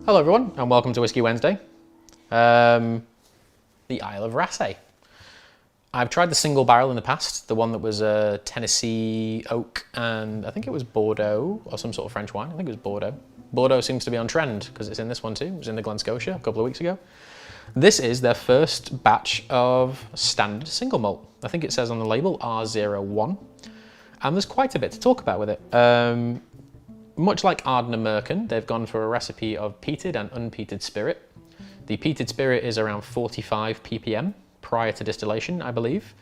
Hello everyone and welcome to Whisky Wednesday. The Isle of Raasay. I've tried the single barrel in the past, the one that was Tennessee oak and I think it was Bordeaux or some sort of French wine. I think it was Bordeaux. Bordeaux seems to be on trend because it's in this one too. It was in the Glen Scotia a couple of weeks ago. This is their first batch of standard single malt. I think it says on the label R01 and there's quite a bit to talk about with it. Much like Ardner Merkin, they've gone for a recipe of peated and unpeated spirit. The peated spirit is around 45 ppm prior to distillation, I believe.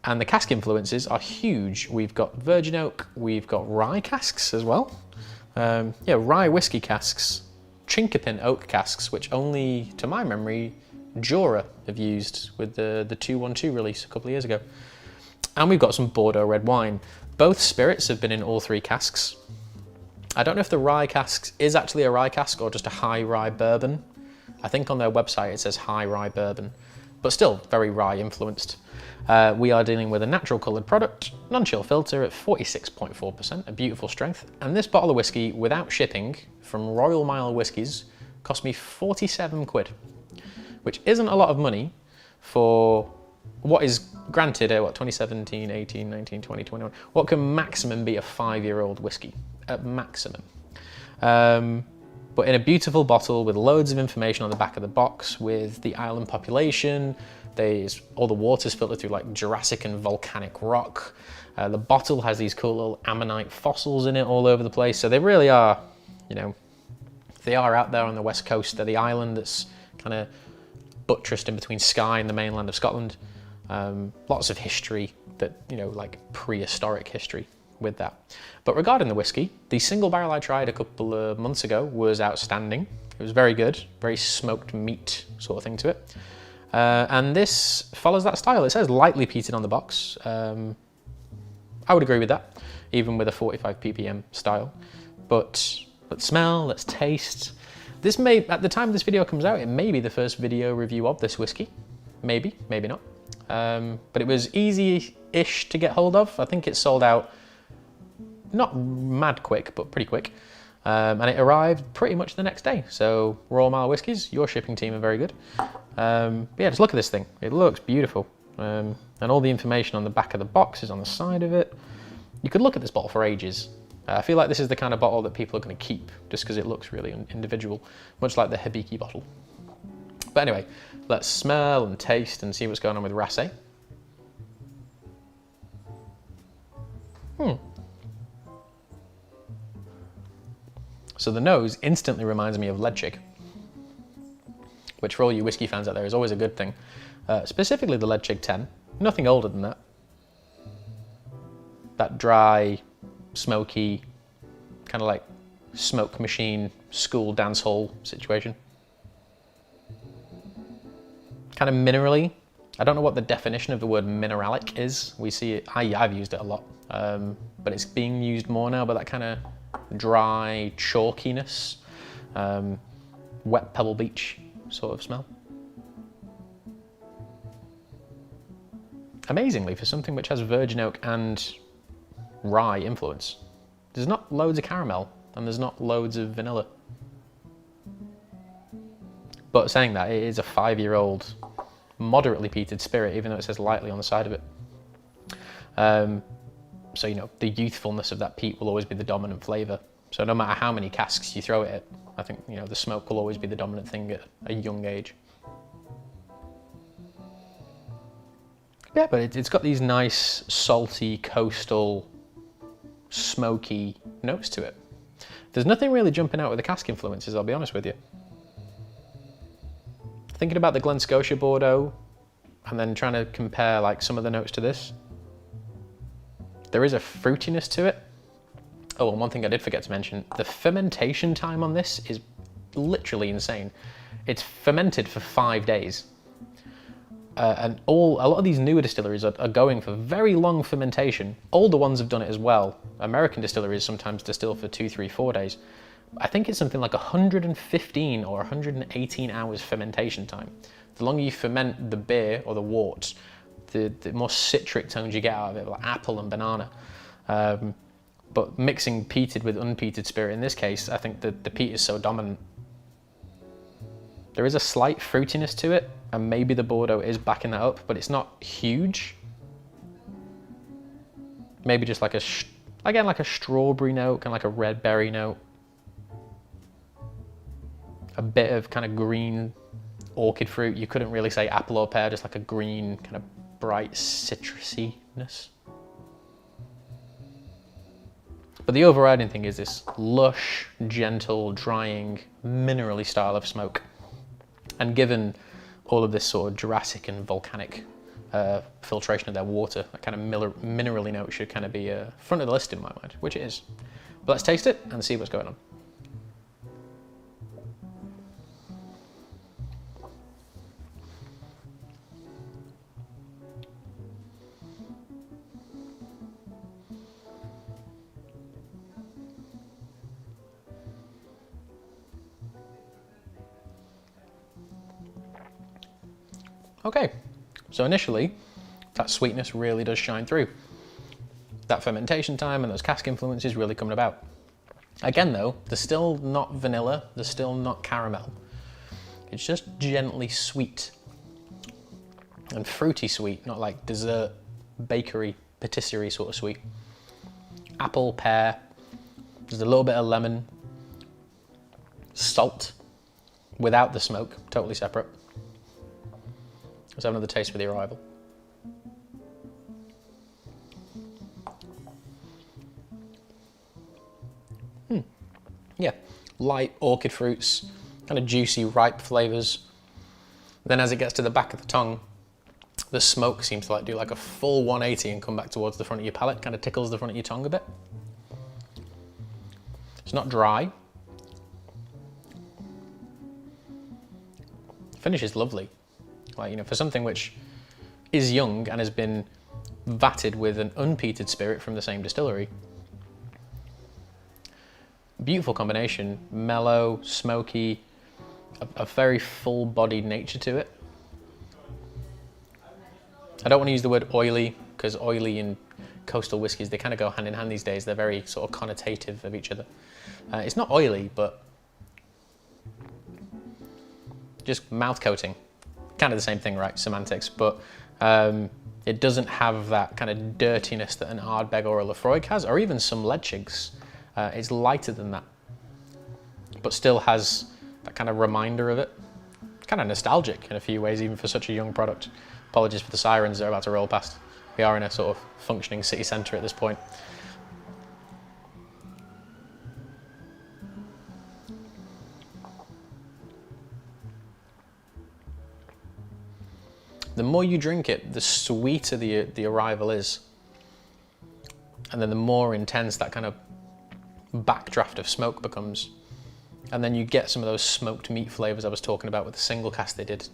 And the cask influences are huge. We've got virgin oak, we've got rye casks as well. Rye whiskey casks, chinkapin oak casks, which only, to my memory, Jura have used with the 212 release a couple of years ago. And we've got some Bordeaux red wine. Both spirits have been in all three casks. I don't know if the rye cask is actually a rye cask or just a high rye bourbon. I think on their website it says high rye bourbon, but still very rye influenced. We are dealing with a natural coloured product, non-chill filter at 46.4%, a beautiful strength. And this bottle of whiskey without shipping from Royal Mile Whiskies cost me 47 quid, which isn't a lot of money for what is granted, 2017, 18, 19, 20, 21, what can maximum be a 5-year-old whiskey. At maximum. But in a beautiful bottle with loads of information on the back of the box with the island population, all the water's filtered through like Jurassic and volcanic rock. The bottle has these cool little ammonite fossils in it all over the place. So they really are, they are out there on the west coast. They're the island that's kind of buttressed in between Skye and the mainland of Scotland. Lots of history that, like prehistoric history with that. But regarding the whiskey, the single barrel I tried a couple of months ago was outstanding. It was very good, very smoked meat sort of thing to it. And this follows that style. It says lightly peated on the box. I would agree with that, even with a 45 ppm style. But let's smell, let's taste. This may, at the time this video comes out, it may be the first video review of this whiskey. Maybe, maybe not. But it was easy-ish to get hold of. I think it sold out not mad quick, but pretty quick. And it arrived pretty much the next day. So Royal Mile Whiskies, your shipping team are very good. Yeah, just look at this thing. It looks beautiful. And all the information on the back of the box is on the side of it. You could look at this bottle for ages. I feel like this is the kind of bottle that people are going to keep just because it looks really individual, much like the Hibiki bottle. But anyway, let's smell and taste and see what's going on with Raasay. So the nose instantly reminds me of lead chick, which for all you whiskey fans out there is always a good thing. Specifically the lead chick 10, nothing older than that. That dry, smoky, kind of like smoke machine, school dance hall situation. Kind of minerally. I don't know what the definition of the word mineralic is. We see it, I've used it a lot, but it's being used more now, but that kind of dry chalkiness, wet Pebble Beach sort of smell. Amazingly, for something which has virgin oak and rye influence, there's not loads of caramel and there's not loads of vanilla. But saying that, it is a 5-year-old moderately peated spirit, even though it says lightly on the side of it. So, the youthfulness of that peat will always be the dominant flavour. So no matter how many casks you throw it at, I think, the smoke will always be the dominant thing at a young age. Yeah, but it's got these nice, salty, coastal, smoky notes to it. There's nothing really jumping out with the cask influences, I'll be honest with you. Thinking about the Glen Scotia Bordeaux, and then trying to compare like some of the notes to this, there is a fruitiness to it. Oh, and one thing I did forget to mention, the fermentation time on this is literally insane. It's fermented for 5 days. And a lot of these newer distilleries are going for very long fermentation. Older ones have done it as well. American distilleries sometimes distill for 2, 3, 4 days. I think it's something like 115 or 118 hours fermentation time. The longer you ferment the beer or the wort, the more citric tones you get out of it, like apple and banana. But mixing peated with unpeated spirit in this case, I think the peat is so dominant. There is a slight fruitiness to it, and maybe the Bordeaux is backing that up, but it's not huge. Maybe just like again, like a strawberry note and like a red berry note. A bit of kind of green orchid fruit. You couldn't really say apple or pear, just like a green kind of bright citrusiness. But the overriding thing is this lush, gentle, drying, minerally style of smoke. And given all of this sort of Jurassic and volcanic filtration of their water, that kind of minerally note should kind of be front of the list in my mind, which it is. But let's taste it and see what's going on. Okay, so initially, that sweetness really does shine through. That fermentation time and those cask influences really coming about. Again though, they're still not vanilla, they're still not caramel. It's just gently sweet. And fruity sweet, not like dessert, bakery, patisserie sort of sweet. Apple, pear, there's a little bit of lemon. Salt, without the smoke, totally separate. Let's have another taste for the arrival. Yeah, light orchid fruits, kind of juicy, ripe flavors. Then as it gets to the back of the tongue, the smoke seems to like do like a full 180 and come back towards the front of your palate, kind of tickles the front of your tongue a bit. It's not dry. Finish is lovely. Like, you know, for something which is young and has been vatted with an unpeated spirit from the same distillery. Beautiful combination, mellow, smoky, a very full-bodied nature to it. I don't want to use the word oily, because oily and coastal whiskies, they kind of go hand in hand these days. They're very sort of connotative of each other. It's not oily, but just mouth coating. Kind of the same thing, right? Semantics, but it doesn't have that kind of dirtiness that an Ardbeg or a Laphroaig has, or even some Ledschigs. It's lighter than that, but still has that kind of reminder of it. Kind of nostalgic in a few ways, even for such a young product. Apologies for the sirens that are about to roll past. We are in a sort of functioning city centre at this point. The more you drink it, the sweeter the arrival is. And then the more intense that kind of backdraft of smoke becomes. And then you get some of those smoked meat flavours I was talking about with the single cast they did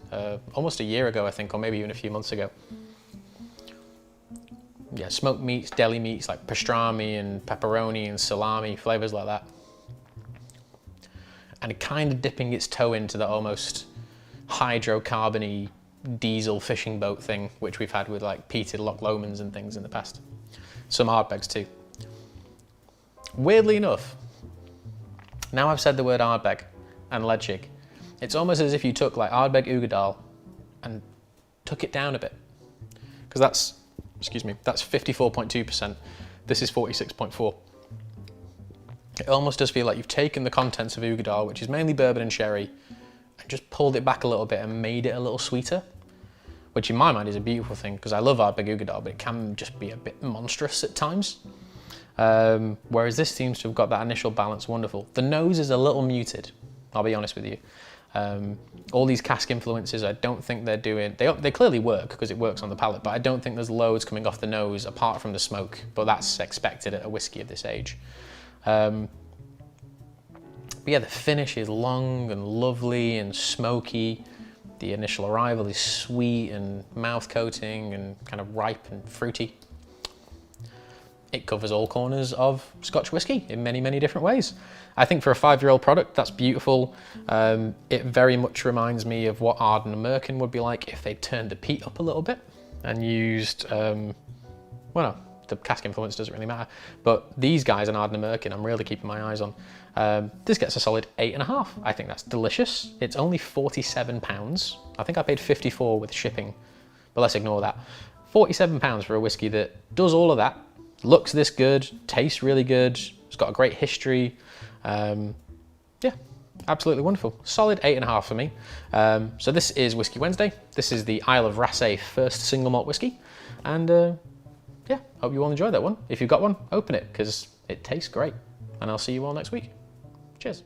almost a year ago, I think, or maybe even a few months ago. Yeah, smoked meats, deli meats like pastrami and pepperoni and salami, flavours like that. And it kind of dipping its toe into that almost hydrocarbony diesel fishing boat thing, which we've had with like peated Loch Lomans and things in the past. Some Ardbegs too. Weirdly enough, now I've said the word Ardbeg and Ledschig, it's almost as if you took like Ardbeg Uigeadail and took it down a bit. Because that's, excuse me, that's 54.2%. This is 46.4. It almost does feel like you've taken the contents of Uigeadail, which is mainly bourbon and sherry, and just pulled it back a little bit and made it a little sweeter, which in my mind is a beautiful thing, because I love Ardbeg Uigeadail, but it can just be a bit monstrous at times. Whereas this seems to have got that initial balance wonderful. The nose is a little muted, I'll be honest with you. All these cask influences, I don't think they're doing, they clearly work because it works on the palate, but I don't think there's loads coming off the nose apart from the smoke, but that's expected at a whiskey of this age. But yeah, the finish is long and lovely and smoky. The initial arrival is sweet and mouth coating and kind of ripe and fruity. It covers all corners of Scotch whiskey in many, many different ways. I think for a 5-year-old product, that's beautiful. It very much reminds me of what Arden and Merkin would be like if they turned the peat up a little bit and used, well, no, the cask influence doesn't really matter. But these guys in Ardnamurchan, Merkin, I'm really keeping my eyes on. This gets a solid 8.5. I think that's delicious. It's only £47. I think I paid 54 with shipping, but let's ignore that. £47 for a whiskey that does all of that, looks this good, tastes really good, it's got a great history. Yeah, absolutely wonderful. Solid 8.5 for me. So this is Whiskey Wednesday. This is the Isle of Raasay first single malt whiskey. And yeah, hope you all enjoyed that one. If you've got one, open it because it tastes great. And I'll see you all next week. Cheers.